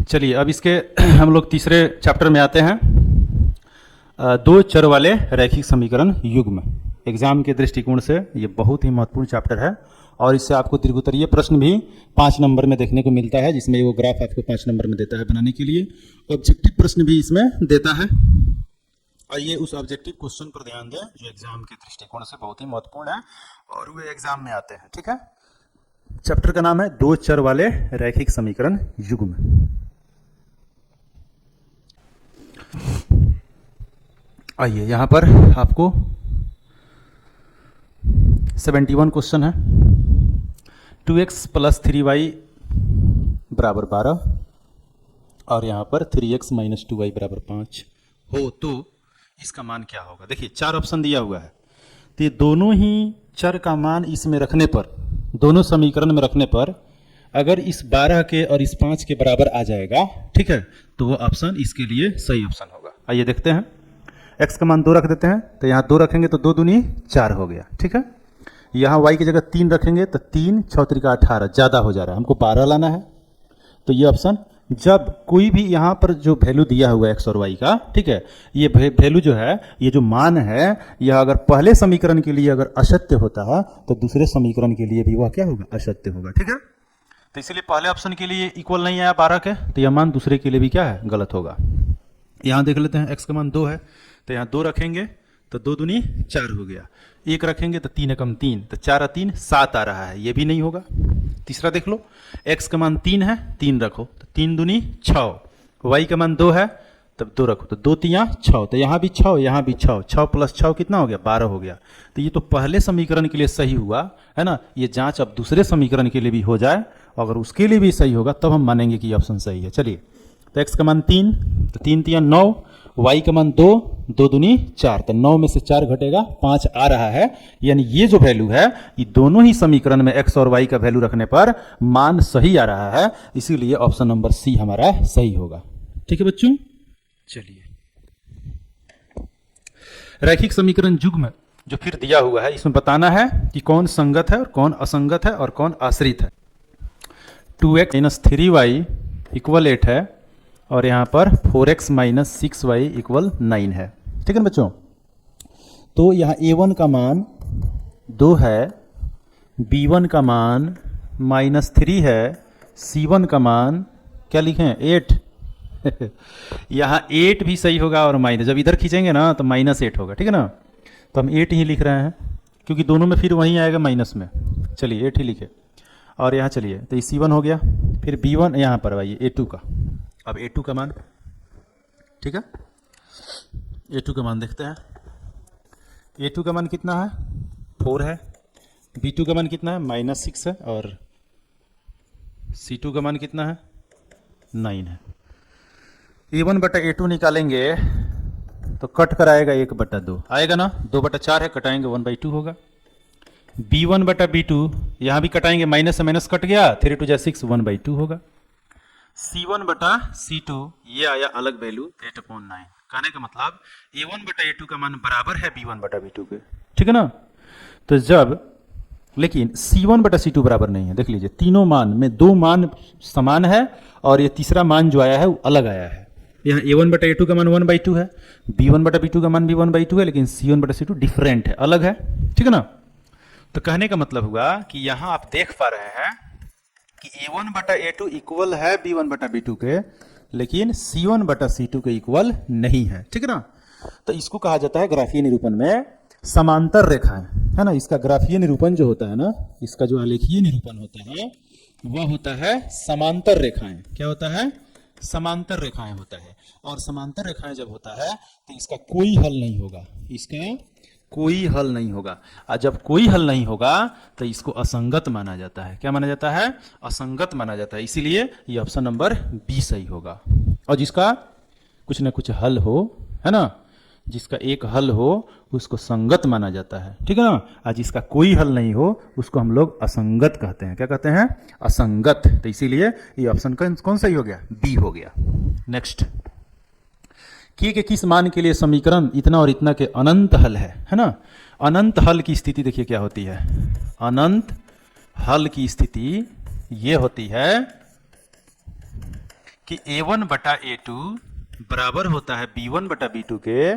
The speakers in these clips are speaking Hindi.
चलिए अब इसके हम लोग तीसरे चैप्टर में आते हैं। दो चर वाले रैखिक समीकरण युग्म। एग्जाम के दृष्टिकोण से ये बहुत ही महत्वपूर्ण चैप्टर है और इससे आपको त्रिगुतरीय प्रश्न भी 5 नंबर में देखने को मिलता है, जिसमें वो ग्राफ आपको 5 नंबर में देता है बनाने के लिए। ऑब्जेक्टिव प्रश्न भी इसमें देता है। आइए उस ऑब्जेक्टिव क्वेश्चन पर ध्यान दें जो एग्जाम के दृष्टिकोण से बहुत ही महत्वपूर्ण है और वे एग्जाम में आते हैं। ठीक है, चैप्टर का नाम है दो चर वाले रैखिक समीकरण युग्म। आइए यहां पर आपको 71 क्वेश्चन है। 2x + 3y बराबर 12 और यहां पर 3x - 2y बराबर 5 हो तो इसका मान क्या होगा। देखिए 4 ऑप्शन दिया हुआ है, तो ये दोनों ही चर का मान इसमें रखने पर, दोनों समीकरण में रखने पर अगर इस 12 के और इस 5 के बराबर आ जाएगा, ठीक है, तो वो ऑप्शन इसके लिए सही ऑप्शन होगा। आइए देखते हैं। x का मान 2 रख देते हैं, तो यहाँ 2 रखेंगे तो 2 दूनी 4 हो गया। ठीक है, यहाँ y की जगह 3 रखेंगे तो 3 × 6 = 18, ज़्यादा हो जा रहा है, हमको 12 लाना है। तो ये ऑप्शन, जब कोई भी यहाँ पर जो वैल्यू दिया हुआ है x और y का, ठीक है, ये वैल्यू जो है, ये जो मान है, यह अगर पहले समीकरण के लिए अगर असत्य होता है तो दूसरे समीकरण के लिए भी वह क्या होगा, असत्य होगा। ठीक है, तो इसलिए पहले ऑप्शन के लिए इक्वल नहीं आया 12 के, तो यह मान दूसरे के लिए भी क्या है, गलत होगा। यहाँ देख लेते हैं, x का मान 2 है, तो यहाँ 2 रखेंगे तो 2 दूनी 4 हो गया। 1 रखेंगे तो 3 × 3, तो 4 × 3 7 आ रहा है, ये भी नहीं होगा। तीसरा देख लो, x का मान 3 है, 3 रखो तो 3 दूनी 6, y का मान 2 है तब 2 रखो तो 2 × 3 = 6, तो यहाँ भी 6, यहाँ भी 6, 6 + 6 कितना हो गया, 12 हो गया। तो ये तो पहले समीकरण के लिए सही हुआ है ना। ये जांच अब दूसरे समीकरण के लिए भी हो जाए, अगर उसके लिए भी सही होगा तब हम मानेंगे कि ऑप्शन सही है। चलिए, तो x का मान 3, तो 3 × 3 = 9, y का मान 2, 2 दूनी 4, तो 9 में से 4 घटेगा 5 आ रहा है। यानी ये जो वैल्यू है, ये दोनों ही समीकरण में x और y का वैल्यू रखने पर मान सही आ रहा है, इसीलिए ऑप्शन नंबर सी हमारा सही होगा। ठीक है बच्चों, चलिए रैखिक समीकरण युग्म जो फिर दिया हुआ है, इसमें बताना है कि कौन संगत है और कौन असंगत है और कौन आश्रित है। 2x - 3y = 8 है और यहाँ पर 4x - 6y = 9 है। ठीक है ना बच्चों, तो यहाँ a1 का मान 2 है, b1 का मान -3 है, c1 का मान क्या लिखें, 8 यहाँ 8 भी सही होगा और माइनस, जब इधर खींचेंगे ना तो -8 होगा। ठीक है ना, तो हम 8 ही लिख रहे हैं क्योंकि दोनों में फिर वहीं आएगा माइनस में। चलिए 8 ही लिखे और यहाँ चलिए, तो ये c1 हो गया, फिर b1 यहाँ पर आइए a2 का। अब a2 का मान, ठीक है, a2 का मान देखते हैं। a2 का मान कितना है, 4 है, b2 का मान कितना है, -6 है और c2 का मान कितना है, 9 है। a1/a2 निकालेंगे तो कट कर आएगा 1/2 आएगा ना, 2/4 है, कटाएंगे 1/2 होगा। b1/b2 यहाँ भी कटाएंगे, माइनस से माइनस कट गया, 3 × 2 = 6, 1/2 होगा। c1/c2 ये आया अलग वैल्यू 8/9। कहने का मतलब a1/a2 का मान बराबर है b1/b2 के। ठीक है ना, तो जब, लेकिन c1/c2 बराबर नहीं है। देख लीजिए, तीनों मान में 2 मान समान है और ये तीसरा मान जो आया है वो अलग आया है। यहाँ a1/a2 का मान 1/2 है, b1/b2 का मान भी 1/2 है, लेकिन c1/c2 डिफरेंट है, अलग है। ठीक है ना, तो कहने का मतलब हुआ कि यहाँ आप देख पा रहे हैं कि a1/a2 इक्वल है b1/b2 के, लेकिन c1/c2 के इक्वल नहीं है। ठीक है ना, तो इसको कहा जाता है ग्राफीय निरूपण में समांतर रेखाएं, है ना। इसका ग्राफीय निरूपण जो होता है ना, इसका जो आलेखीय निरूपण होता है वह होता है समांतर रेखाएं। क्या होता है, समांतर रेखाएं होता है। और समांतर रेखाएं जब होता है तो इसका कोई हल नहीं होगा, इसका कोई हल नहीं होगा। और जब कोई हल नहीं होगा तो इसको असंगत माना जाता है। क्या माना जाता है, असंगत माना जाता है। इसीलिए ये ऑप्शन नंबर बी सही होगा। और जिसका कुछ ना कुछ हल हो, है ना, जिसका एक हल हो उसको संगत माना जाता है। ठीक है ना, और जिसका कोई हल नहीं हो उसको हम लोग असंगत कहते हैं। क्या कहते हैं, असंगत। तो इसीलिए ये ऑप्शन कौन सही हो गया, बी हो गया। नेक्स्ट, के किस मान के लिए समीकरण इतना और इतना के अनंत हल है ना। अनंत हल की स्थिति देखिए क्या होती है, अनंत हल की स्थिति ये होती है कि a1 बटा a2 बराबर होता है b1 बटा b2 के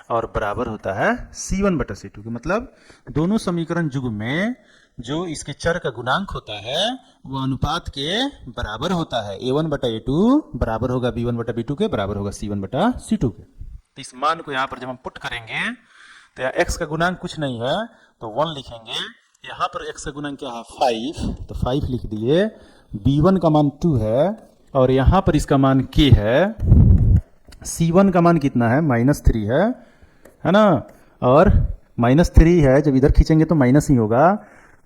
और बराबर होता है c1 बटा c2 के। मतलब दोनों समीकरण युग्म में जो इसके चर का गुणांक होता है वो अनुपात के बराबर होता है। a1 बटा a2 बराबर होगा b1 बटा b2 के, बराबर होगा c1 बटा c2 के। तो इस मान को यहाँ पर जब हम पुट करेंगे तो यहाँ x का गुणांक कुछ नहीं है तो 1 लिखेंगे। यहाँ पर x का गुणांक क्या है 5, तो 5 लिख दिए। b1 का मान 2 है और यहाँ पर इसका मान k है। c1 का मान कितना है -3 है ना, और -3 है, जब इधर खींचेंगे तो माइनस ही होगा,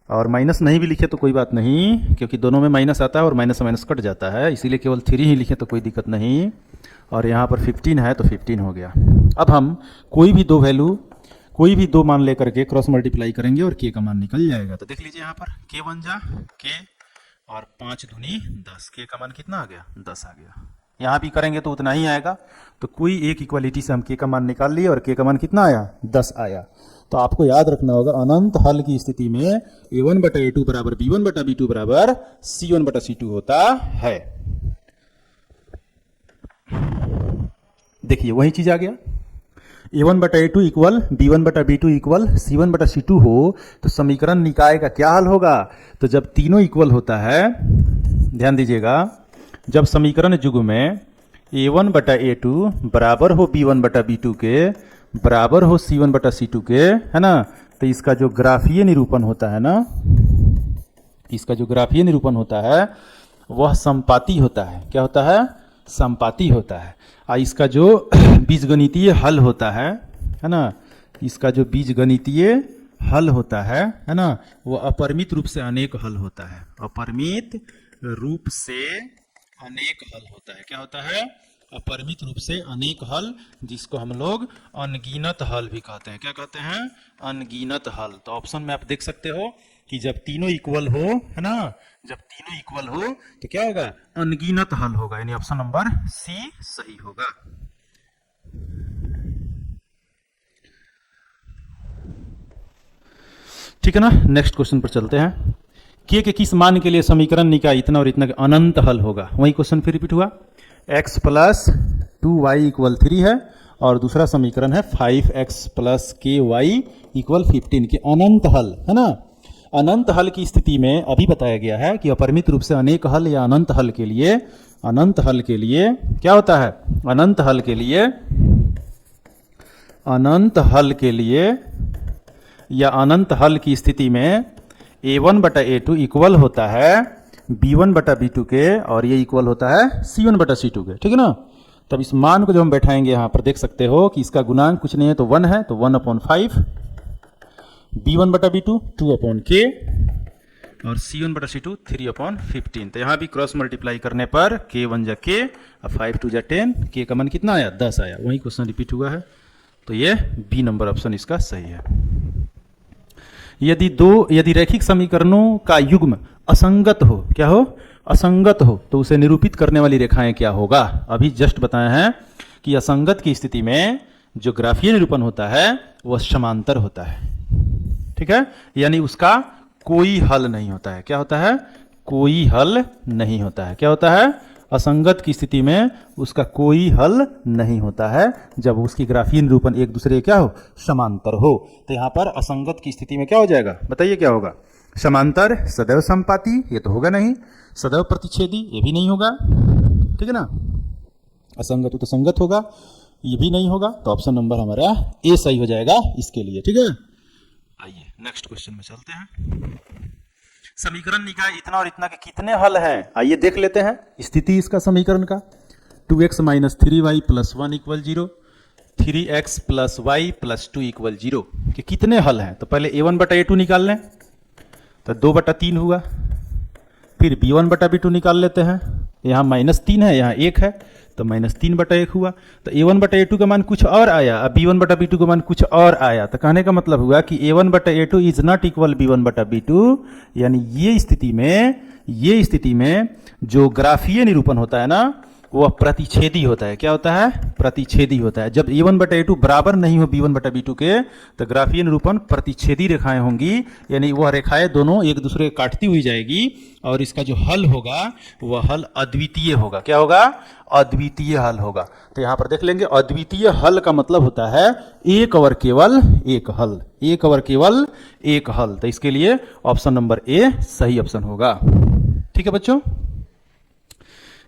और माइनस नहीं भी लिखे तो कोई बात नहीं क्योंकि दोनों में माइनस आता है और माइनस से माइनस कट जाता है, इसीलिए केवल 3 ही लिखे तो कोई दिक्कत नहीं। और यहाँ पर 15 है तो 15 हो गया। अब हम कोई भी दो मान लेकर के क्रॉस मल्टीप्लाई करेंगे और k का मान निकल जाएगा। तो देख लीजिए यहाँ पर k बन जा k और 5 दूनी 10, k का मान कितना आ गया 10 आ गया। यहाँ भी करेंगे तो उतना ही आएगा। तो कोई एक इक्वालिटी से हम k का मान निकाल लिए और k का मान कितना आया 10 आया। तो आपको याद रखना होगा अनंत हल की स्थिति में a1 बटा a2 बराबर b1 बटा b2 बराबर c1 बटा c2 होता है। देखिए वही चीज आ गया, a1 बटा a2 इक्वल b1 बटा b2 इक्वल c1 बटा c2 हो तो समीकरण निकाय का क्या हल होगा। तो जब तीनों इक्वल होता है, ध्यान दीजिएगा, जब समीकरण युग्म में a1 बटा a2 बराबर हो b1 बटा b2 के, बराबर हो c1 बटा c2 के, है ना, तो इसका जो ग्राफीय निरूपण होता है ना, इसका जो ग्राफीय निरूपण होता है वह समपाती होता है। क्या होता है समपाती होता है। और इसका जो बीजगणितीय हल होता है ना, इसका जो बीजगणितीय हल होता है ना, वो अपरिमित रूप से अनेक हल होता है। अपरिमित रूप से अनेक हल होता है। क्या होता है अपरिमित रूप से अनेक हल, जिसको हम लोग अनगिनत हल भी कहते हैं। क्या कहते हैं अनगिनत हल। तो ऑप्शन में आप देख सकते हो कि जब तीनों इक्वल हो, है ना, जब तीनों इक्वल हो तो क्या होगा अनगिनत हल होगा, यानी ऑप्शन नंबर सी सही होगा। ठीक है ना, नेक्स्ट क्वेश्चन पर चलते हैं। k के किस मान के लिए समीकरण निकाय इतना और इतना अनंत हल होगा। वही क्वेश्चन फिर रिपीट हुआ। x प्लस 2y इक्वल 3 है और दूसरा समीकरण है 5x प्लस ky इक्वल 15 के अनंत हल, है ना। अनंत हल की स्थिति में अभी बताया गया है कि अपरिमित रूप से अनेक हल या अनंत हल के लिए क्या होता है अनंत हल के लिए या अनंत हल की स्थिति में a1 बटा a2 इक्वल होता है b1 बटा b2 के और ये इक्वल होता है c1 बटा c2 के। ठीक है ना। तब इस मान को जब हम बैठाएंगे यहाँ पर देख सकते हो कि इसका गुणांक कुछ नहीं है तो 1 है, तो 1/5 b1 बटा b2 2/k और c1 बटा c2 3/15। तो यहाँ भी क्रॉस मल्टीप्लाई करने पर k 1 जा k और 5 2 जा 10, k का मान कितना आया 10 आया। वही क्वेश्चन रिपीट हुआ है। तो ये बी नंबर ऑप्शन इसका सही है। यदि रैखिक समीकरणों का युग्म असंगत हो, क्या हो असंगत हो, तो उसे निरूपित करने वाली रेखाएं क्या होगा। अभी जस्ट बताए हैं कि असंगत की स्थिति में जो ग्राफीय निरूपण होता है वह समांतर होता है। ठीक है, यानी उसका कोई हल नहीं होता है। क्या होता है कोई हल नहीं होता है। क्या होता है असंगत की स्थिति में उसका कोई हल नहीं होता है जब उसकी ग्राफीय निरूपण एक दूसरे क्या हो समांतर हो। तो यहाँ पर असंगत की स्थिति में क्या हो जाएगा बताइए क्या होगा। समांतर सदैव समपाती ये तो होगा नहीं, सदैव प्रतिच्छेदी ये भी नहीं होगा। ठीक है ना, असंगत हो तो संगत होगा, ये भी नहीं होगा। तो ऑप्शन नंबर हमारा ए सही हो जाएगा इसके लिए। ठीक है, आइए नेक्स्ट क्वेश्चन में चलते हैं। समीकरण निकाय इतना और इतना के कितने हल हैं आइए देख लेते हैं। स्थिति इसका समीकरण का 2x minus 3y plus 1 equal 0, 3x plus y plus 2 equal 0 के कितने हल हैं। तो पहले a1 बटा a2 निकाल लें तो 2/3 हुआ। फिर b1 बटा b2 निकाल लेते हैं, यहाँ -3 है यहाँ 1 है तो -3/1 हुआ। तो a1 बटा a2 का मान कुछ और आया, अब b1 बटा b2 का मान कुछ और आया। तो कहने का मतलब हुआ कि a1 बटा a2 is not equal b1 बटा b2, यानी ये स्थिति में जो ग्राफीय निरूपण होता है ना वह प्रतिच्छेदी होता है। क्या होता है? प्रतिच्छेदी होता है। जब a1/a2 बराबर नहीं हो b1/b2 के, तो ग्राफीय निरूपण प्रतिच्छेदी रेखाएं होंगी, यानी वह रेखाएं दोनों एक दूसरे को काटती हुई जाएगी, और इसका जो हल होगा वह हल अद्वितीय होगा। क्या होगा? अद्वितीय हल होगा। तो यहां पर देख लेंगे, अद्वितीय हल का मतलब होता है एक और केवल एक हल, एक और केवल एक हल। तो इसके लिए ऑप्शन नंबर ए सही ऑप्शन होगा। ठीक है बच्चों,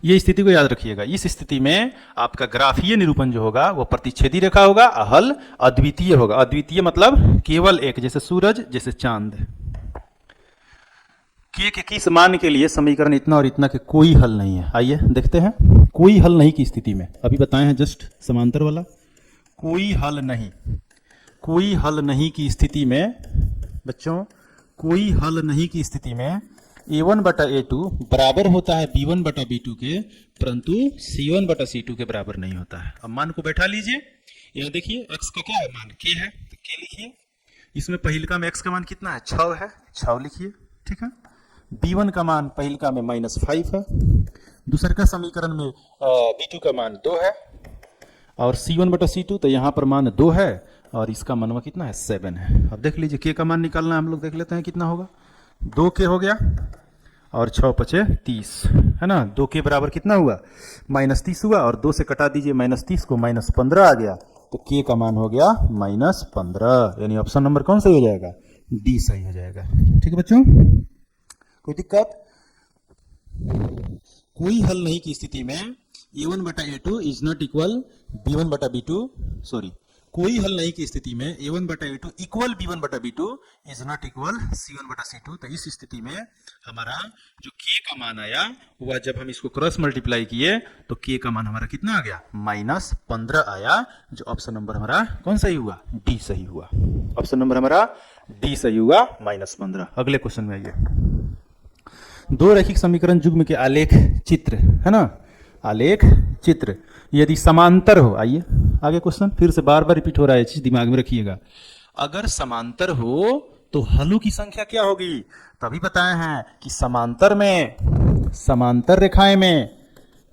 ये स्थिति को याद रखिएगा। इस स्थिति में आपका ग्राफीय निरूपण जो होगा वो प्रतिच्छेदी रेखा होगा, हल अद्वितीय होगा। अद्वितीय मतलब केवल एक, जैसे सूरज, जैसे चांद। के किस मान के लिए समीकरण इतना और इतना के कोई हल नहीं है? आइए देखते हैं। कोई हल नहीं की स्थिति में, अभी बताए हैं जस्ट समांतर वाला, कोई हल नहीं, कोई हल नहीं की स्थिति में बच्चों, कोई हल नहीं की स्थिति में a1/a2 बराबर होता है b1/b2 के, परंतु c1/c2 के बराबर नहीं होता है। अब मान को बैठा लीजिए। यहाँ देखिए x का क्या है मान? k है, तो k लिखिए। इसमें पहिलका में x का मान कितना है? 6 है, 6 लिखिए। ठीक है। b1 का मान पहिलका में -5 है, दूसरे का समीकरण में b2 का मान 2 है, और c1/c2 तो यहाँ पर मान 2 है, और इसका मनवा कितना है? 7 है। अब देख लीजिए k का मान निकालना है, हम लोग देख लेते हैं कितना होगा। 2k हो गया, और 6 × 5 = 30, है ना। 2k बराबर कितना हुआ? -30 हुआ, और 2 से कटा दीजिए -30 को, -15 आ गया, तो k का मान हो गया -15, यानी ऑप्शन नंबर कौन सही हो जाएगा? डी सही हो जाएगा। ठीक है बच्चों, कोई दिक्कत? कोई हल नहीं की स्थिति में a1/a2 is not equal b1/b2, sorry, कोई हल नहीं की स्थिति में a1/a2 equal b1/b2 is not equal c1/c2। तो इस स्थिति में हमारा जो k का मान आया, वह जब हम इसको क्रॉस मल्टीप्लाई किए तो k का मान हमारा कितना आ गया? -15 आया, जो ऑप्शन नंबर हमारा कौन सही हुआ? डी सही हुआ। ऑप्शन नंबर हमारा डी सही हुआ, -15। अगले क्वेश्चन में आइए। दो रैखिक समीकरण युग्म के आलेख चित्र, है ना, आलेख चित्र यदि समांतर हो, आइए आगे क्वेश्चन, फिर से बार बार रिपीट हो रहा है, चीज दिमाग में रखिएगा। अगर समांतर हो तो हलों की संख्या क्या होगी? तभी बताए हैं कि समांतर में, समांतर रेखाएं में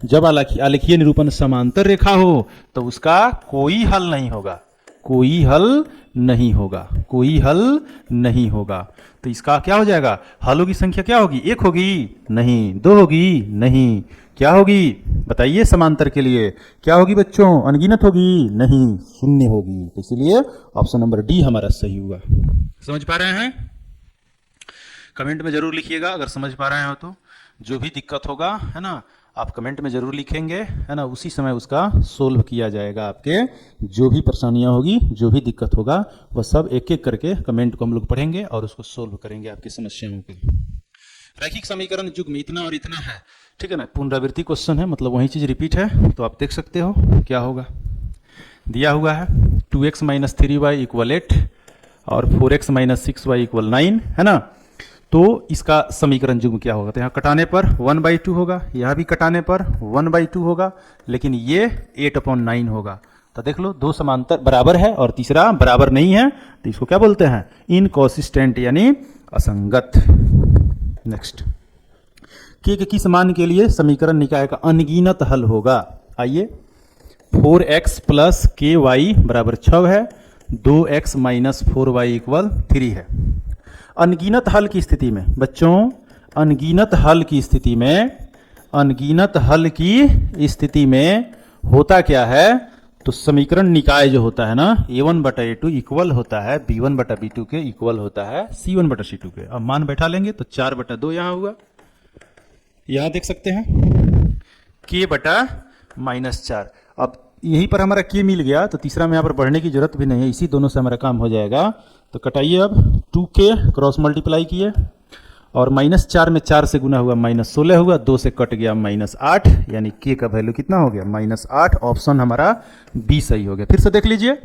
जब आलेखीय निरूपण समांतर रेखा हो तो उसका कोई हल नहीं होगा, कोई हल नहीं होगा, कोई हल नहीं होगा। तो इसका क्या हो जाएगा? हलों की संख्या क्या होगी? 1 होगी? नहीं। 2 होगी? नहीं। क्या होगी बताइए? समांतर के लिए क्या होगी बच्चों? अनगिनत होगी? नहीं, 0 होगी। तो इसलिए ऑप्शन नंबर डी हमारा सही हुआ। समझ पा रहे हैं? कमेंट में जरूर लिखिएगा अगर समझ पा रहे हो तो। जो भी दिक्कत होगा, है ना, आप कमेंट में जरूर लिखेंगे, है ना, उसी समय उसका सोल्व किया जाएगा। आपके जो भी परेशानियां होगी, जो भी दिक्कत होगा, वह सब एक एक करके कमेंट को हम लोग पढ़ेंगे और उसको सोल्व करेंगे आपकी समस्याओं को। रैखिक समीकरण युग्म इतना और इतना है, ठीक है ना, पुनरावृत्ति क्वेश्चन है, मतलब वही चीज रिपीट है, तो आप देख सकते हो क्या होगा। दिया हुआ है 2x - 3y = 8 और 4x - 6y = 9, है ना। तो इसका समीकरण युग्म क्या होगा? तो यहाँ कटाने पर 1/2 होगा, यहाँ भी कटाने पर 1/2 होगा, लेकिन ये 8/9 होगा। तो देख लो, दो समांतर बराबर है और तीसरा बराबर नहीं है, तो इसको क्या बोलते हैं? इनकॉन्सिस्टेंट, यानी असंगत। नेक्स्ट, के किस मान के लिए समीकरण निकाय का अनगिनत हल होगा? आइए, 4x + ky = 6 है, 2x - 4y = 3 है। अनगिनत हल की स्थिति में बच्चों, अनगिनत हल की स्थिति में, अनगिनत हल की स्थिति में होता क्या है? तो समीकरण निकाय जो होता है ना, a1/a2 इक्वल होता है b1/b2 के, इक्वल होता है c1/c2 के। अब मान बैठा लेंगे तो 4/2 यहां हुआ, यहां देख सकते हैं k/-4। अब यहीं पर हमारा k मिल गया, तो तीसरा में यहाँ पर बढ़ने की जरूरत भी नहीं है, इसी दोनों से हमारा काम हो जाएगा। तो कटाइए, अब 2k क्रॉस मल्टीप्लाई किए और -4 में 4 से गुना हुआ -16 हुआ, 2 से कट गया -8, यानी k का वैल्यू कितना हो गया? -8। ऑप्शन हमारा बी सही हो गया। फिर से देख लीजिए,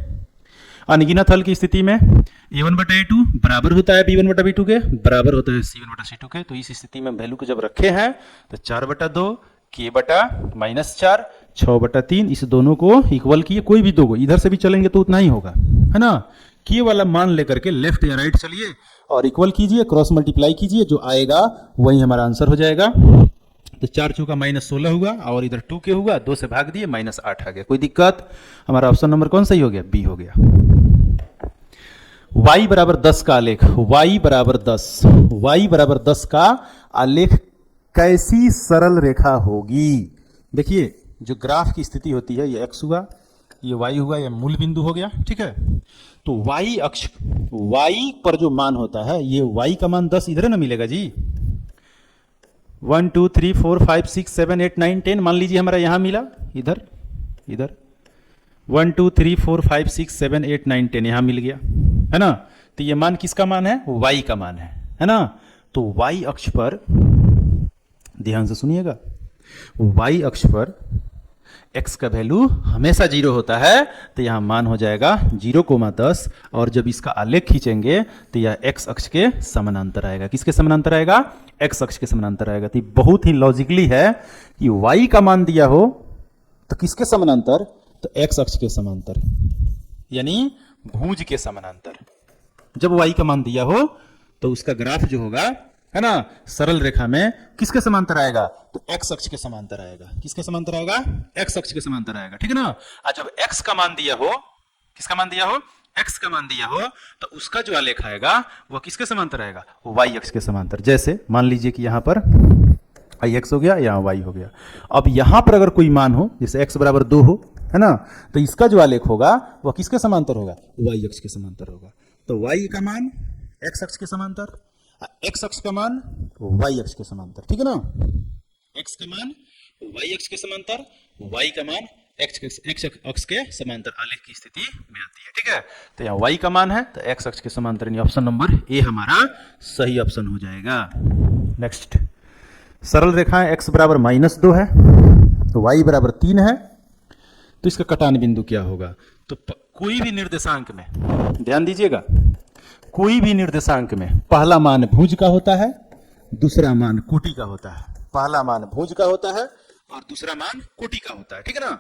अनगिनत हल की स्थिति में a1/a2 बराबर होता है b1/b2 के, बराबर होता है c1/c2 के। तो इस स्थिति में वैल्यू को जब रखे हैं तो 4/2 k/-4 6/3, इस दोनों को इक्वल किए, कोई भी दो को इधर से भी चलेंगे तो उतना ही होगा, है ना। k वाला मान लेकर के लेफ्ट या राइट चलिए और इक्वल कीजिए, क्रॉस मल्टीप्लाई कीजिए, जो आएगा वही हमारा आंसर हो जाएगा। तो 4 चौका -16 हुआ और इधर 2 के हुआ, 2 से भाग दिए -8 आ गया। कोई दिक्कत? हमारा ऑप्शन नंबर कौन सही हो गया? बी हो गया। y बराबर 10 का आलेख, y बराबर 10 का आलेख कैसी सरल रेखा होगी? देखिए जो ग्राफ की स्थिति होती है, ये x हुआ, ये y हुआ, ये मूल बिंदु हो गया, ठीक है। तो y अक्ष, y पर जो मान होता है, ये y का मान 10 इधर है ना मिलेगा जी। 1 2 3 4 5 6 7 8 9 10 मान लीजिए हमारा यहां मिला, इधर 1 2 3 4 5 6 7 8 9 10 यहां मिल गया, है ना। तो ये मान किसका मान है? y का मान है ना। तो y अक्ष पर ध्यान से सुनिएगा, y अक्ष पर x का वैल्यू हमेशा 0 होता है, तो यहां मान हो जाएगा 0,10 और जब इसका आलेख खींचेंगे तो यह x अक्ष के समानांतर आएगा। किसके समानांतर आएगा? x अक्ष के समानांतर आएगा। तो बहुत ही लॉजिकली है कि y का मान दिया हो तो किसके समानांतर? तो x अक्ष के समानांतर, यानी भुज के समानांतर। जब y का मान दिया हो तो उसका ग्राफ जो होगा, है ना, सरल रेखा में किसके समांतर आएगा? तो x अक्ष के समांतर आएगा। किसके समांतर आएगा? x अक्ष के समांतर आएगा, ठीक है ना। और जब x का मान दिया हो, किसका मान दिया हो? x का मान दिया हो, तो उसका जो आलेख आएगा वह किसके समांतर आएगा? y अक्ष के समांतर। जैसे मान लीजिए कि यहां पर ix हो गया, यहां y हो गया। अब यहां पर अगर कोई मान हो, जैसे x बराबर 2 हो, है ना, तो इसका जो आलेख होगा वह किसके समांतर होगा? y अक्ष के समांतर होगा। तो y का मान x अक्ष के समांतर, x अक्ष का मान y अक्ष के समांतर, ठीक है ना। x का मान y अक्ष के समांतर, y का मान x अक्ष के समांतर आलेख की स्थिति में आती है, ठीक है। तो यहाँ y का मान है तो x अक्ष के समांतर, यानी ऑप्शन नंबर ए हमारा सही ऑप्शन हो जाएगा। नेक्स्ट, सरल रेखा x बराबर -2 है, तो y बराबर 3 है, तो इसका कटान बिंदु क्या होगा? तो कोई भी निर्देशांक में ध्यान दीजिएगा, कोई भी निर्देशांक में पहला मान भुज का होता है, दूसरा मान कोटि का होता है। पहला मान भुज का होता है और दूसरा मान कोटि का होता है, ठीक है ना।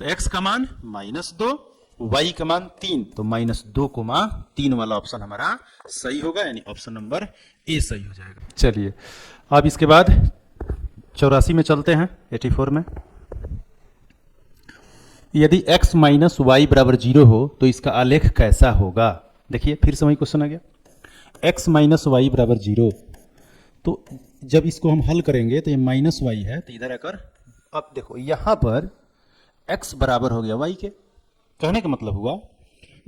तो x का मान -2, y का मान 3, तो -2,3 वाला ऑप्शन हमारा सही होगा, यानी ऑप्शन नंबर ए सही हो जाएगा। चलिए अब इसके बाद 84 में चलते हैं, 84 में। यदि x माइनस वाई बराबर 0 हो तो इसका आलेख कैसा होगा? देखिए फिर से वही क्वेश्चन आ गया, x माइनस वाई बराबर 0। तो जब इसको हम हल करेंगे तो ये माइनस वाई है, तो इधर आकर अब देखो यहां पर x बराबर हो गया y के। कहने का मतलब हुआ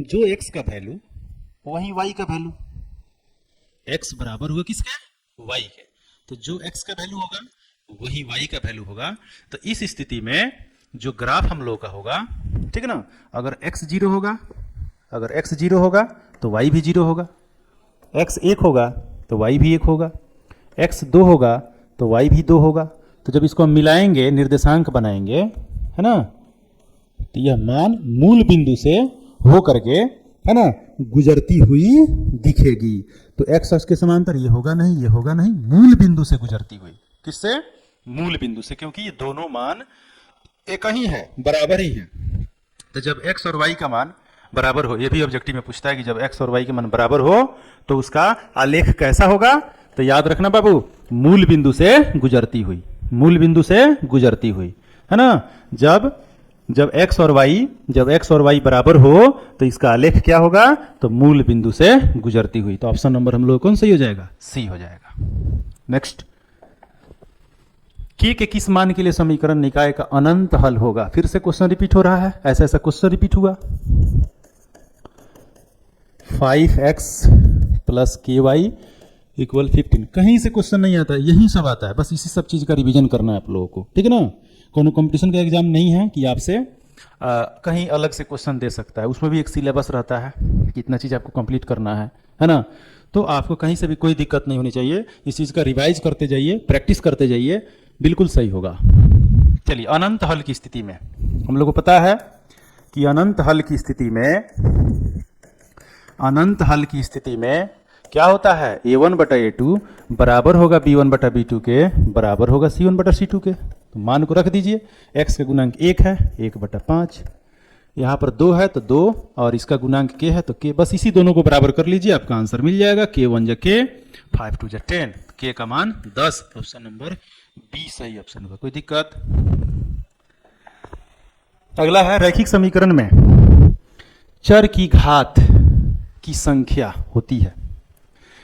जो x का वैल्यू वही y का वैल्यू, x बराबर हुआ किसके? y के। तो जो x का वैल्यू होगा वही y का वैल्यू होगा। तो इस स्थिति में जो ग्राफ हम लोग का होगा, ठीक है ना, अगर x 0 होगा, अगर x 0 होगा तो y भी 0 होगा, x 1 होगा तो y भी 1 होगा, x 2 होगा तो y भी 2 होगा। तो जब इसको हम मिलाएंगे, निर्देशांक बनाएंगे, है ना, तो यह मान मूल बिंदु से हो करके, है ना, गुजरती हुई दिखेगी। तो x अक्ष के समांतर ये होगा नहीं, ये होगा नहीं, मूल बिंदु से गुजरती हुई। किससे? मूल बिंदु से, क्योंकि ये दोनों मान एक ही है, बराबर ही है। तो जब x और y का मान बराबर हो, ये भी ऑब्जेक्टिव में पूछता है कि जब x और y के मान बराबर हो तो उसका आलेख कैसा होगा? तो याद रखना बाबू, मूल बिंदु से गुजरती हुई, मूल बिंदु से गुजरती हुई, है ना। जब x और y बराबर हो तो इसका आलेख क्या होगा? तो मूल बिंदु से गुजरती हुई। तो ऑप्शन नंबर हम लोग कौन सही हो जाएगा? सी हो जाएगा। नेक्स्ट, के किस मान के लिए समीकरण निकाय का अनंत हल होगा? फिर से क्वेश्चन रिपीट हो रहा है, ऐसा क्वेश्चन रिपीट हुआ। 5x प्लस ky इक्वल 15, कहीं से क्वेश्चन नहीं आता है, यही सब आता है, बस इसी सब चीज का रिवीजन करना है आप लोगों को, ठीक है ना। कोनो कंपटीशन का एग्जाम नहीं है कि आपसे कहीं अलग से क्वेश्चन दे सकता है, उसमें भी एक सिलेबस रहता है कि इतना चीज आपको कंप्लीट करना है ना। तो आपको कहीं से भी कोई दिक्कत नहीं होनी चाहिए, इस चीज का रिवाइज करते जाइए, प्रैक्टिस करते जाइए, बिल्कुल सही होगा। चलिए, अनंत हल की स्थिति में हम लोग को पता है कि अनंत हल की स्थिति में क्या होता है? a1 बटा a2 बराबर होगा b1 बटा b2 के, बराबर होगा c1 बटा c2 के। तो मान को रख दीजिए, x का गुणांक 1 है, 1 बटा 5, यहाँ पर 2 है तो 2, और इसका गुणांक k है तो k, बस इसी दोनों को बराबर कर लीजिए, आपका आंसर मिल जाएगा। k1 जा k, 5 2 जा 10, k का मान 10, ऑप्शन नंबर बी सही ऑप्शन होगा। कोई दिक्कत? अगला है रैखिक समीकरण में चर की घात की संख्या होती है।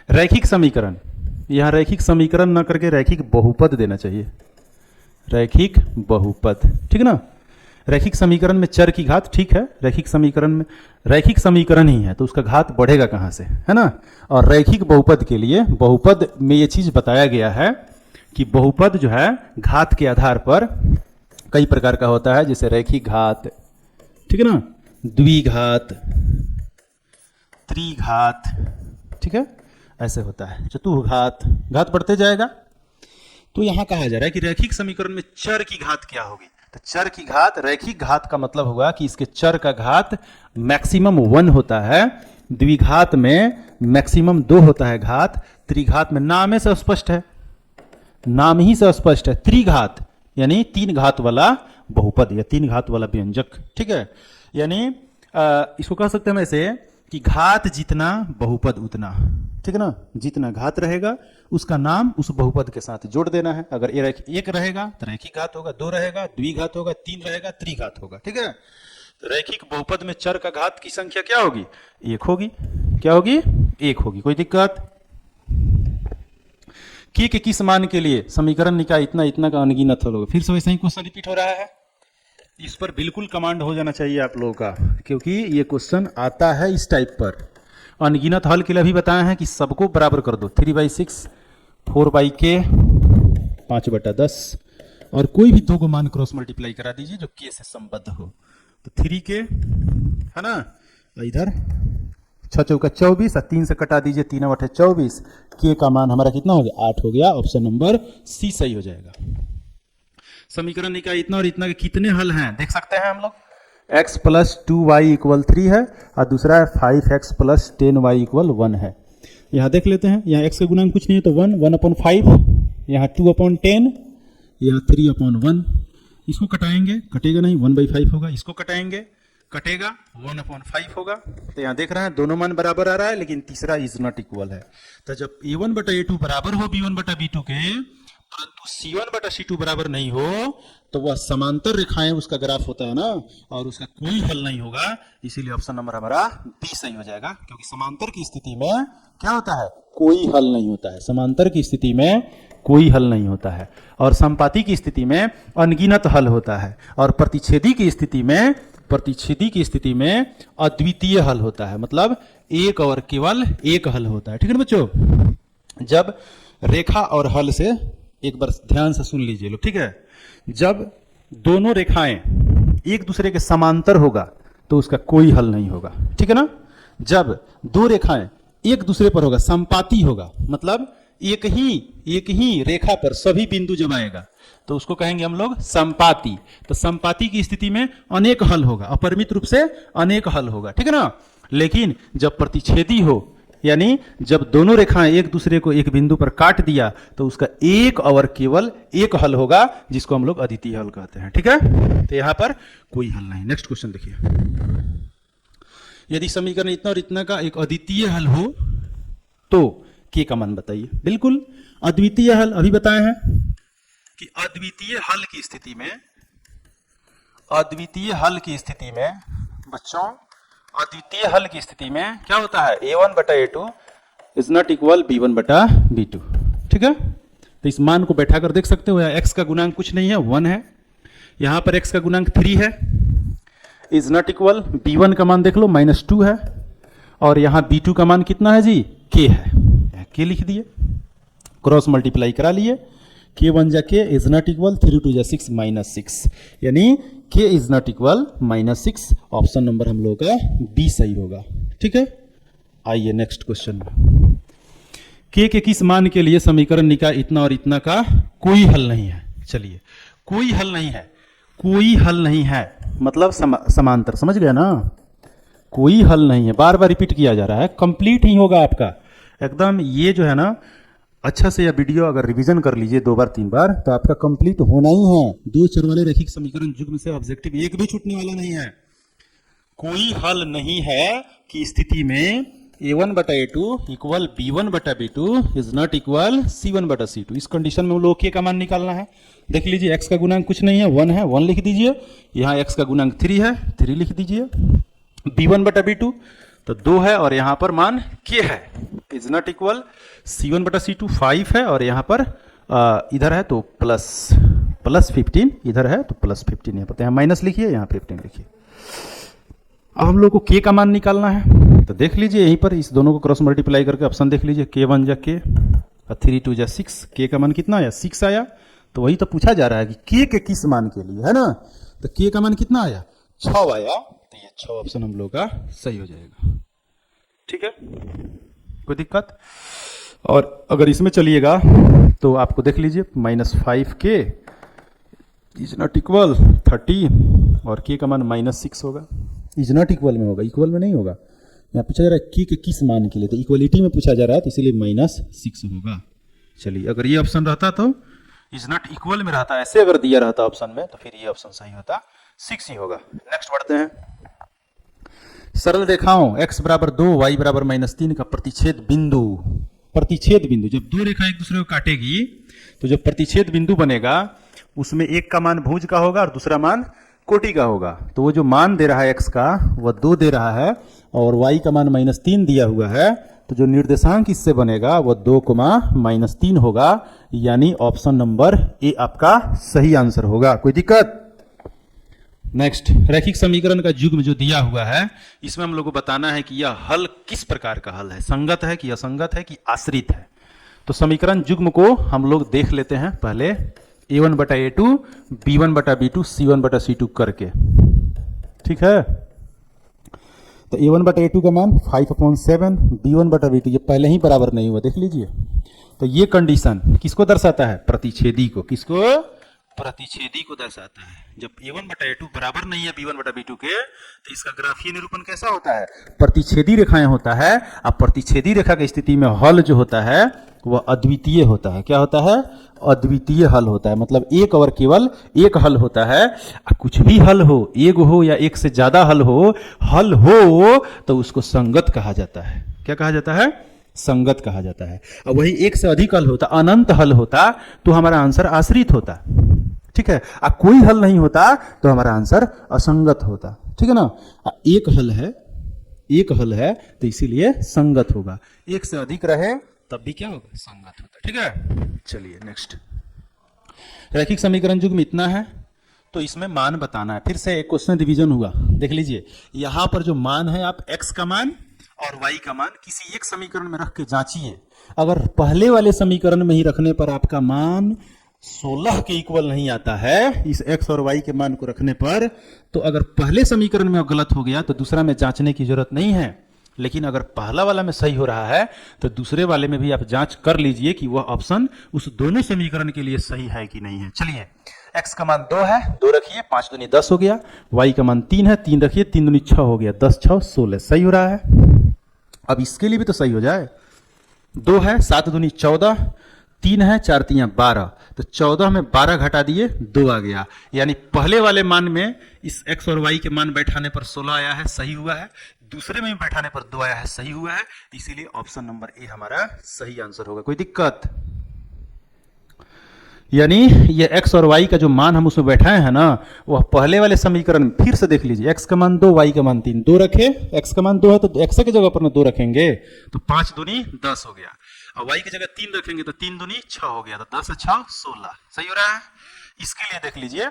रैखिक समीकरण, यहां रैखिक समीकरण ना करके रैखिक बहुपद देना चाहिए। रैखिक बहुपद, ठीक है ना। रैखिक समीकरण में चर की घात, ठीक है, रैखिक समीकरण में रैखिक समीकरण ही है तो उसका घात बढ़ेगा कहां से, है ना। और रैखिक बहुपद के लिए, बहुपद में ये चीज बताया गया है कि बहुपद जो है घात के आधार पर कई प्रकार का होता है, जैसे रैखिक घात, ठीक है ना, द्विघात, त्रिघात, ठीक है, ऐसे होता है, चतुर्घात, घात बढ़ते जाएगा। तो यहां कहा जा रहा है कि रैखिक समीकरण में चर की घात क्या होगी, तो चर की घात, रैखिक घात का मतलब होगा कि इसके चर का घात मैक्सिमम 1 होता है, द्विघात में मैक्सिमम 2 होता है घात, त्रिघात में नाम से स्पष्ट है, नाम ही से स्पष्ट है, त्रिघात यानी 3 घात वाला बहुपद या 3 घात वाला व्यंजक, ठीक है। यानी इसको कह सकते हैं हम ऐसे कि घात जितना बहुपद उतना, ठीक है ना, जितना घात रहेगा उसका नाम उस बहुपद के साथ जोड़ देना है। अगर एक रहेगा तो रैखिक घात होगा, 2 रहेगा द्विघात होगा, 3 रहेगा त्रिघात होगा, ठीक है। तो रैखिक बहुपद में चर का घात की संख्या क्या होगी, 1 होगी। क्या होगी, 1 होगी। कोई दिक्कत? के किस मान के लिए समीकरण निकाय इतना इतना का अनगिनत होगा। फिर से वैसे ही क्वेश्चन रिपीट हो रहा है। इस पर बिल्कुल कमांड हो जाना चाहिए आप लोगों का, क्योंकि ये क्वेश्चन आता है इस टाइप पर। अनगिनत हल के लिए अभी बताया है कि सबको बराबर कर दो, 3/6, 4/k, 5/10 और कोई भी 2 को मान क्रॉस मल्टीप्लाई करा दीजिए जो के से संबद्ध हो। तो 3k है ना, इधर 6 चौका 24 और 3 से कटा दीजिए, 3/24, के का मान हमारा कितना हो गया, 8 हो गया। ऑप्शन नंबर सी सही हो जाएगा। समीकरण निकाय इतना और इतना के कितने हल हैं देख सकते हैं हम लोग। x + 2y = 3 है और दूसरा है 5x + 10y = 1 है। यहाँ देख लेते हैं, यहाँ x का गुणांक कुछ नहीं है तो 1/5, यहाँ 2/10, यहाँ 3/1। इसको कटाएंगे, कटेगा नहीं, 1/5 होगा। इसको कटाएंगे, कटेगा, 1/5 होगा। तो यहाँ देख रहे हैं दोनों मान बराबर आ रहा है, लेकिन तीसरा इज नॉट इक्वल है। तो जब a1/a2 बराबर हो b1/b2 के, परंतु c1/c2 बराबर नहीं हो, तो वह समांतर रेखाएं उसका ग्राफ होता है ना, और उसका कोई हल नहीं होगा। इसीलिए ऑप्शन नंबर हमारा बी सही हो जाएगा, क्योंकि समांतर की स्थिति में क्या होता है, कोई हल नहीं होता है। समांतर की स्थिति में कोई हल नहीं होता है, और समपाती की स्थिति में अनगिनत हल होता है, और प्रतिच्छेदी की स्थिति में अद्वितीय हल होता है, मतलब एक और केवल एक हल होता है। ठीक है ना बच्चों। जब रेखा और हल से, एक बार ध्यान से सुन लीजिए लोग, ठीक है, जब दोनों रेखाएं एक दूसरे के समांतर होगा तो उसका कोई हल नहीं होगा। ठीक है ना। जब दो रेखाएं एक दूसरे पर होगा, संपाती होगा, मतलब एक ही रेखा पर सभी बिंदु जब आएगा तो उसको कहेंगे हम लोग संपाती। तो संपाती की स्थिति में अनेक हल होगा, अपरिमित रूप से अनेक हल होगा। ठीक है ना। लेकिन जब प्रतिच्छेदी हो, यानी जब दोनों रेखाएं एक दूसरे को एक बिंदु पर काट दिया, तो उसका एक और केवल एक हल होगा, जिसको हम लोग अद्वितीय हल कहते हैं। ठीक है। तो यहां पर कोई हल नहीं। नेक्स्ट क्वेश्चन देखिए, यदि समीकरण इतना और इतना का एक अद्वितीय हल हो तो के का मान बताइए। बिल्कुल अद्वितीय हल अभी बताए हैं कि अद्वितीय हल की स्थिति में बच्चों, अद्वितीय हल की स्थिति में क्या होता है, a1/a2 is not equal b1/b2। ठीक है। तो इस मान को बैठा कर देख सकते हो, x का गुणांक कुछ नहीं है, 1 है। यहां पर x का गुणांक 3 है, इज नॉट इक्वल, b1 का मान देख लो -2 है, और यहां b2 का मान कितना है जी, k है। के लिख दिए, क्रॉस मल्टीप्लाई करा लिए, k 1 जा k इज नॉट इक्वल, 3 2 जा 6 -6, यानी k is not equal -6। Option number हम लोगों का बी सही होगा। ठीक है। आइए नेक्स्ट क्वेश्चन में, k के किस मान के लिए समीकरण निकाय इतना और इतना का कोई हल नहीं है। चलिए, कोई हल नहीं है, कोई हल नहीं है मतलब समांतर, समझ गया ना। कोई हल नहीं है, बार बार रिपीट किया जा रहा है, कंप्लीट ही होगा आपका एकदम। ये जो है ना, अच्छा से यह वीडियो अगर रिवीजन कर लीजिए 2 बार 3 बार, तो आपका कंप्लीट होना ही है। 2 चर वाले रैखिक समीकरण युग्म से ऑब्जेक्टिव एक भी छूटने वाला नहीं है। कोई हल नहीं है की स्थिति में A1/A2 equal B1/B2 is not equal C1/C2। इस कंडीशन में हम लोग K का मान निकालना है। देख लीजिए x का गुणांक कुछ नहीं है, 1 है, 1 लिख दीजिए। यहाँ x का गुणांक 3 है, 3 लिख दीजिए। B1/B2 तो 2 है और यहाँ पर मान K है, इज नॉट इक्वल C1/C2 5 है और यहाँ पर इधर है तो प्लस 15, इधर है तो प्लस 15, यहाँ पर यहाँ माइनस लिखिए, यहाँ 15 लिखिए। अब हम लोग को K का मान निकालना है, तो देख लीजिए यहीं पर इस दोनों को क्रॉस मल्टीप्लाई करके ऑप्शन देख लीजिए, K1 जा K और 3 2 जा 6। K का मान कितना आया? 6 आया। तो वही तो पूछा जा रहा है कि K के किस मान के लिए, है ना। तो K का मान कितना आया? 6 आया। तो ये 6 ऑप्शन हम लोग का सही हो जाएगा। ठीक है, कोई दिक्कत? और अगर इसमें चलिएगा तो आपको देख लीजिए -5K इज नॉट इक्वल 30 और K का मान -6 होगा। इज नॉट इक्वल में होगा, इक्वल में नहीं होगा। यहाँ पूछा जा रहा है K के किस मान के लिए, तो इक्वलिटी में पूछा जा रहा है, तो इसलिए -6 होगा। चलिए, अगर ये ऑप्शन रहता तो इज नॉट इक्वल में रहता, ऐसे अगर दिया रहता ऑप्शन में तो फिर ये ऑप्शन सही होता, 6 ही होगा। नेक्स्ट बढ़ते हैं। सरल रेखाओं x बराबर 2 y बराबर -3 का प्रतिच्छेद बिंदु। प्रतिच्छेद बिंदु, जब दो रेखा एक दूसरे को काटेगी तो जो प्रतिच्छेद बिंदु बनेगा उसमें एक का मान भुज का होगा और दूसरा मान कोटि का होगा। तो वो जो मान दे रहा है x का वह 2 दे रहा है और y का मान -3 दिया हुआ है, तो जो निर्देशांक इससे बनेगा वह 2, -3 होगा। यानी ऑप्शन नंबर ए आपका सही आंसर होगा। कोई दिक्कत? नेक्स्ट, रैखिक समीकरण का युग्म जो दिया हुआ है, इसमें हम लोग को बताना है कि यह हल किस प्रकार का हल है, संगत है कि असंगत है कि आश्रित है। तो समीकरण युग्म को हम लोग देख लेते हैं पहले, A1/A2 B1/B2 C1/C2 करके। ठीक है, तो A1/A2 का मान 5/7, B1/B2 ये पहले ही बराबर नहीं हुआ, देख लीजिए। तो ये कंडीशन किसको दर्शाता है? प्रतिच्छेदी को। किसको? प्रतिच्छेदी को दर्शाता है। जब A1/A2 बराबर नहीं है B1/B2 के, तो इसका ग्राफीय निरूपण कैसा होता है? प्रतिच्छेदी रेखाएं होता है। अब प्रतिच्छेदी रेखा की स्थिति में हल जो होता है वह अद्वितीय होता है। क्या होता है? अद्वितीय हल होता है। मतलब एक और केवल एक हल होता है। कुछ भी हल हो, एक हो या एक से ज्यादा हल हो तो उसको संगत कहा जाता है। क्या कहा जाता है? संगत कहा जाता है। अब वही एक से अधिक हल होता, अनंत हल होता, तो हमारा आंसर आश्रित होता। ठीक है, अब कोई हल नहीं होता तो हमारा आंसर असंगत होता। ठीक है ना। एक हल है तो इसीलिए संगत होगा। एक से अधिक रहे तब भी क्या होगा? संगत होता। ठीक है, चलिए नेक्स्ट। रैखिक समीकरण युग्म इतना है, तो इसमें मान बताना है। फिर से एक क्वेश्चन डिवीजन हुआ, देख लीजिए। यहां पर जो मान है, आप x का मान और y का मान किसी एक समीकरण में रख के जांचिए। अगर पहले वाले समीकरण में ही रखने पर आपका मान 16 के इक्वल नहीं आता है, इस x और y के मान को रखने पर, तो अगर पहले समीकरण में गलत हो गया तो दूसरा में जांचने की जरूरत नहीं है। लेकिन अगर पहला वाला में सही हो रहा है तो दूसरे वाले में भी आप जांच कर लीजिए कि वह ऑप्शन उस दोनों समीकरण के लिए सही है कि नहीं है। चलिए, x का मान 2 है, 2 रखिए, 5 दूनी 10 हो गया। y का मान 3 है, 3 रखिए, 3 दूनी 6 हो गया, 10 6 16 सही हो रहा है। अब इसके लिए भी तो सही हो जाए। 2 है, 7 दूनी 14, 3 है, 4 3 12, तो 14 में 12 घटा दिए, 2 आ गया। यानी पहले वाले मान में इस x और y के मान बैठाने पर 16 आया है, सही हुआ है। दूसरे में बैठाने पर 2 आया है, सही हुआ है। इसीलिए ऑप्शन नंबर ए हमारा सही आंसर होगा। कोई दिक्कत? यानी ये x और y का जो मान हम उसमें बैठाए हैं ना, वह पहले वाले समीकरण में फिर से देख लीजिए। x का मान 2, y का मान 3, 2 रखे। x का मान 2 है तो x की जगह पर 2 रखेंगे, तो 5 दूनी 10 हो गया। और y की जगह 3 रखेंगे तो 3 दूनी 6 हो गया, तो 10 6 16 सही हो रहा है। इसके लिए देख लीजिए,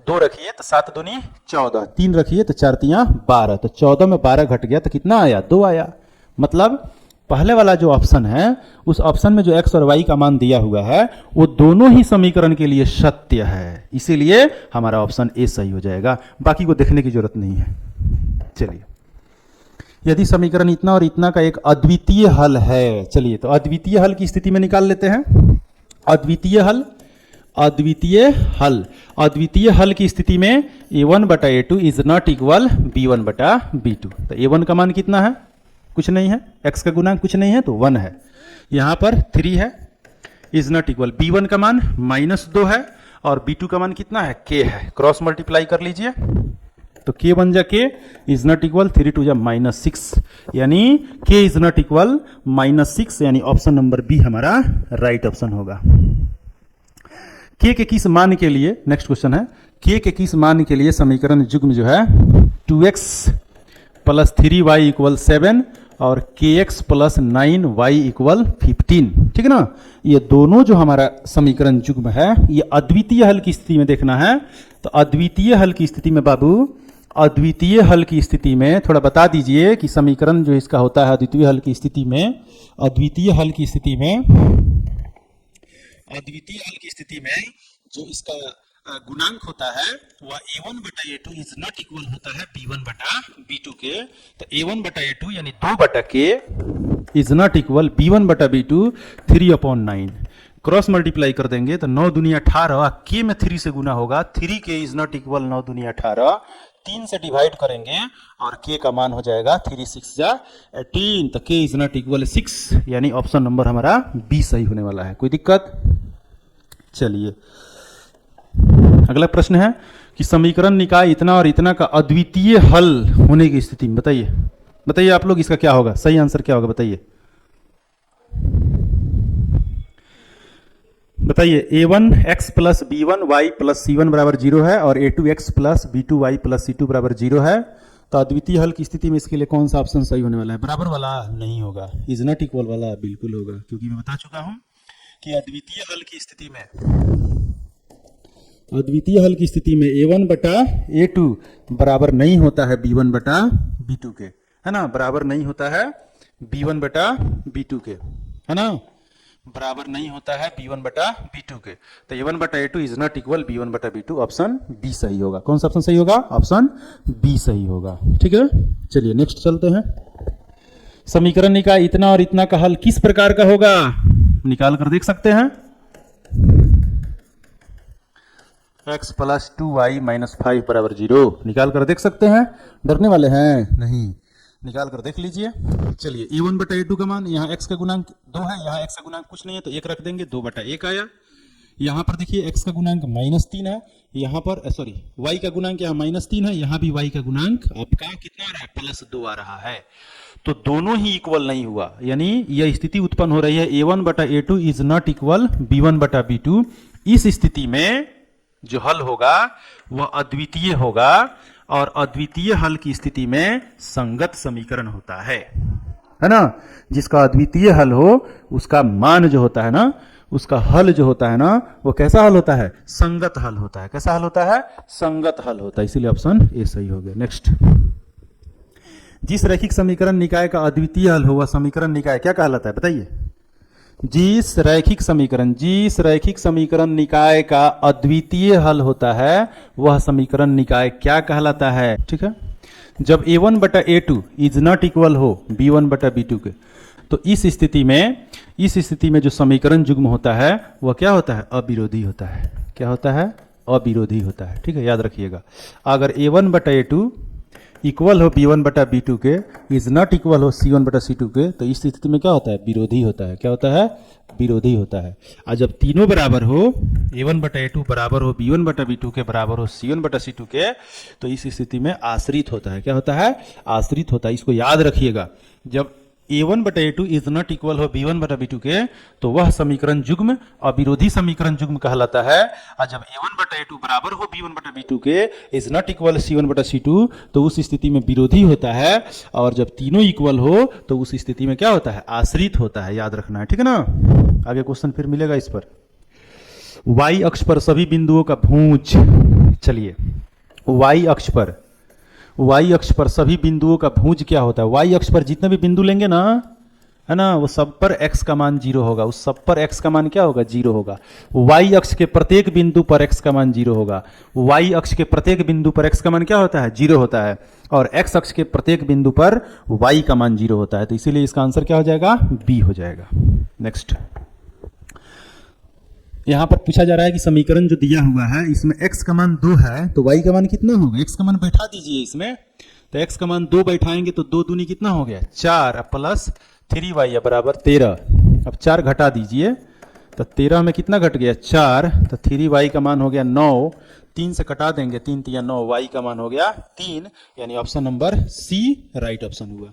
2 रखिए तो 7 दूनी 14, 3 रखिए तो 4 3 12, तो 14 में 12 घट गया तो कितना आया? 2 आया। मतलब पहले वाला जो ऑप्शन है, उस ऑप्शन में जो x और y का मान दिया हुआ है वो दोनों ही समीकरण के लिए सत्य है। इसीलिए हमारा ऑप्शन ए सही हो जाएगा। बाकी को देखने की जरूरत नहीं है। चलिए, यदि समीकरण इतना और इतना का एक अद्वितीय हल है, चलिए तो अद्वितीय हल की स्थिति में निकाल लेते हैं। अद्वितीय हल की स्थिति में A1/A2 is not equal B1/B2। तो A1 का मान कितना है? कुछ नहीं है। x का गुणांक कुछ नहीं है तो 1 है। यहां पर 3 है, इज नॉट इक्वल। B1 का मान -2 है और B2 का मान कितना है? K है। क्रॉस मल्टीप्लाई कर लीजिए, तो k बन जा k इज नॉट इक्वल 3 टू जा -6, यानी k इज नॉट इक्वल -6, यानी ऑप्शन नंबर बी हमारा राइट ऑप्शन होगा। k के किस मान के लिए, नेक्स्ट क्वेश्चन है, k के किस मान के लिए समीकरण युग्म जो है 2x प्लस 3y इक्वल 7 और kx प्लस 9y इक्वल 15, ठीक है ना। ये दोनों जो हमारा समीकरण युग्म है ये अद्वितीय हल की स्थिति में देखना है। तो अद्वितीय हल की स्थिति में बाबू, अद्वितीय हल की स्थिति में थोड़ा बता दीजिए कि समीकरण जो इसका होता है अद्वितीय हल की स्थिति में, अद्वितीय हल की स्थिति में, अद्वितीय हल की स्थिति में जो इसका गुणांक होता है वह a1 बटा a2 इज नॉट इक्वल होता है b1 बटा b2 के। तो a1 बटा a2 यानी 2 बटा k is not equal b1 बटा b2 3/9। क्रॉस मल्टीप्लाई कर देंगे तो 9 दूनी 18, k में 3 से गुना होगा, 3k इज नॉट इक्वल 9 दूनी 18, 3 से डिवाइड करेंगे और k का मान हो जाएगा 3 6 जा 18, तो k इज नॉट इक्वल 6, यानी ऑप्शन नंबर हमारा बी सही होने वाला है। कोई दिक्कत? चलिए अगला प्रश्न है कि समीकरण निकाय इतना और इतना का अद्वितीय हल होने की स्थिति में बताइए, बताइए आप लोग इसका क्या होगा, सही आंसर क्या होगा बताइए, बताइए। a1 x plus b1 y plus c1 बराबर 0 है और a2 x plus b2 y plus c2 बराबर 0 है। तो अद्वितीय हल की स्थिति में इसके लिए कौन सा ऑप्शन सही होने वाला है? बराबर वाला नहीं होगा, इज नॉट इक्वल वाला बिल्कुल होगा, क्योंकि मैं बता चुका हूं कि अद्वितीय हल की स्थिति में, अद्वितीय हल की स्थिति में a1 बटा a2 बराबर नहीं होता है b1 बटा b2 के, है ना, बराबर नहीं होता है b1 बटा b2 के, है ना, बराबर नहीं होता है b1 बटा b2 के। तो a1 बटा a2 is not equal b1 बटा b2, ऑप्शन बी सही होगा। कौन सा ऑप्शन सही होगा? ऑप्शन बी सही होगा, ठीक है। चलिए नेक्स्ट चलते हैं। समीकरण निकाय इतना और इतना का हल किस प्रकार का होगा, निकाल कर देख सकते हैं। x प्लस 2y माइनस 5 बराबर 0, निकाल कर देख सकते हैं, डरने वाले हैं नहीं, निकाल कर देख लीजिए। चलिए a1 बटा a2 का मान, यहाँ x का गुणांक 2 है, यहाँ x का गुणांक कुछ नहीं है तो 1 रख देंगे, 2 बटा 1 आया। यहाँ पर देखिए x का गुणांक -3 है, यहाँ पर सॉरी y का गुणांक यहाँ -3 है, यहाँ भी y का गुणांक आपका कितना आ रहा है, +2 आ रहा है। तो दोनों ही इक्वल नहीं हुआ, यानी यह स्थिति उत्पन्न हो रही है a1 बटा a2 is not equal b1 बटा b2। इस स्थिति में जो हल होगा वह अद्वितीय होगा, और अद्वितीय हल की स्थिति में संगत समीकरण होता है ना। जिसका अद्वितीय हल हो उसका मान जो होता है ना, उसका हल जो होता है ना, वो कैसा हल होता है? संगत हल होता है। कैसा हल होता है? संगत हल होता है, इसीलिए ऑप्शन ए सही हो गया। नेक्स्ट, जिस रैखिक समीकरण निकाय का अद्वितीय हल हो वह समीकरण निकाय क्या कहलाता है बताइए। जिस रैखिक समीकरण निकाय का अद्वितीय हल होता है वह समीकरण निकाय क्या कहलाता है? ठीक है, जब a1 बटा a2 इज नॉट इक्वल हो b1 बटा b2 के, तो इस स्थिति में जो समीकरण युग्म होता है वह क्या होता है? अविरोधी होता है। क्या होता है? अविरोधी होता है। ठीक है, याद रखिएगा। अगर a1 बटा a2 इक्वल हो b1 बटा b2 के, इज नॉट इक्वल हो c1 बटा c2 के, तो इस स्थिति में क्या होता है? विरोधी होता है। क्या होता है? विरोधी होता है। और जब तीनों बराबर हो, a1 बटा a2 बराबर हो b1 बटा b2 के, बराबर हो c1 बटा c2 के, तो इस स्थिति में आश्रित होता है। क्या होता है? आश्रित होता है। इसको याद रखिएगा। जब a1 बटा a2 इज नॉट इक्वल हो b1 बटा b2 के, तो वह समीकरण युग्म अविरोधी समीकरण युग्म कहलाता है। और जब a1 बटा a2 बराबर हो b1 बटा b2 के, इज नॉट इक्वल c1 बटा c2, तो उस स्थिति में विरोधी होता है। और जब तीनों इक्वल हो तो उस स्थिति में क्या होता है? आश्रित होता है। याद रखना है, ठीक है ना। आगे क्वेश्चन फिर मिलेगा इस पर। y अक्ष पर सभी बिंदुओं का भुज, चलिए y अक्ष पर सभी बिंदुओं का भुज क्या होता है? y अक्ष पर जितने भी बिंदु लेंगे ना, है ना, वो सब पर x का मान 0 होगा। उस सब पर x का मान क्या होगा? 0 होगा। y अक्ष के प्रत्येक बिंदु पर x का मान 0 होगा। y अक्ष के प्रत्येक बिंदु पर x का मान क्या होता है? 0 होता है। और x अक्ष के प्रत्येक बिंदु पर y का मान 0 होता है। तो इसीलिए इसका आंसर क्या हो जाएगा? बी हो जाएगा। नेक्स्ट, यहां पर पूछा जा रहा है कि समीकरण जो दिया हुआ है इसमें x का मान 2 है, तो y का मान कितना होगा? x का मान बैठा दीजिए इसमें। तो x का मान 2 बैठाएंगे तो 2 दूनी कितना हो गया? 4 प्लस 3y बराबर 13। अब 4 घटा दीजिए तो 13 में कितना घट गया 4, तो 3y का मान हो गया 9, 3 से कटा देंगे 3 3 9, y का मान हो गया 3, यानी option number C right option हुआ।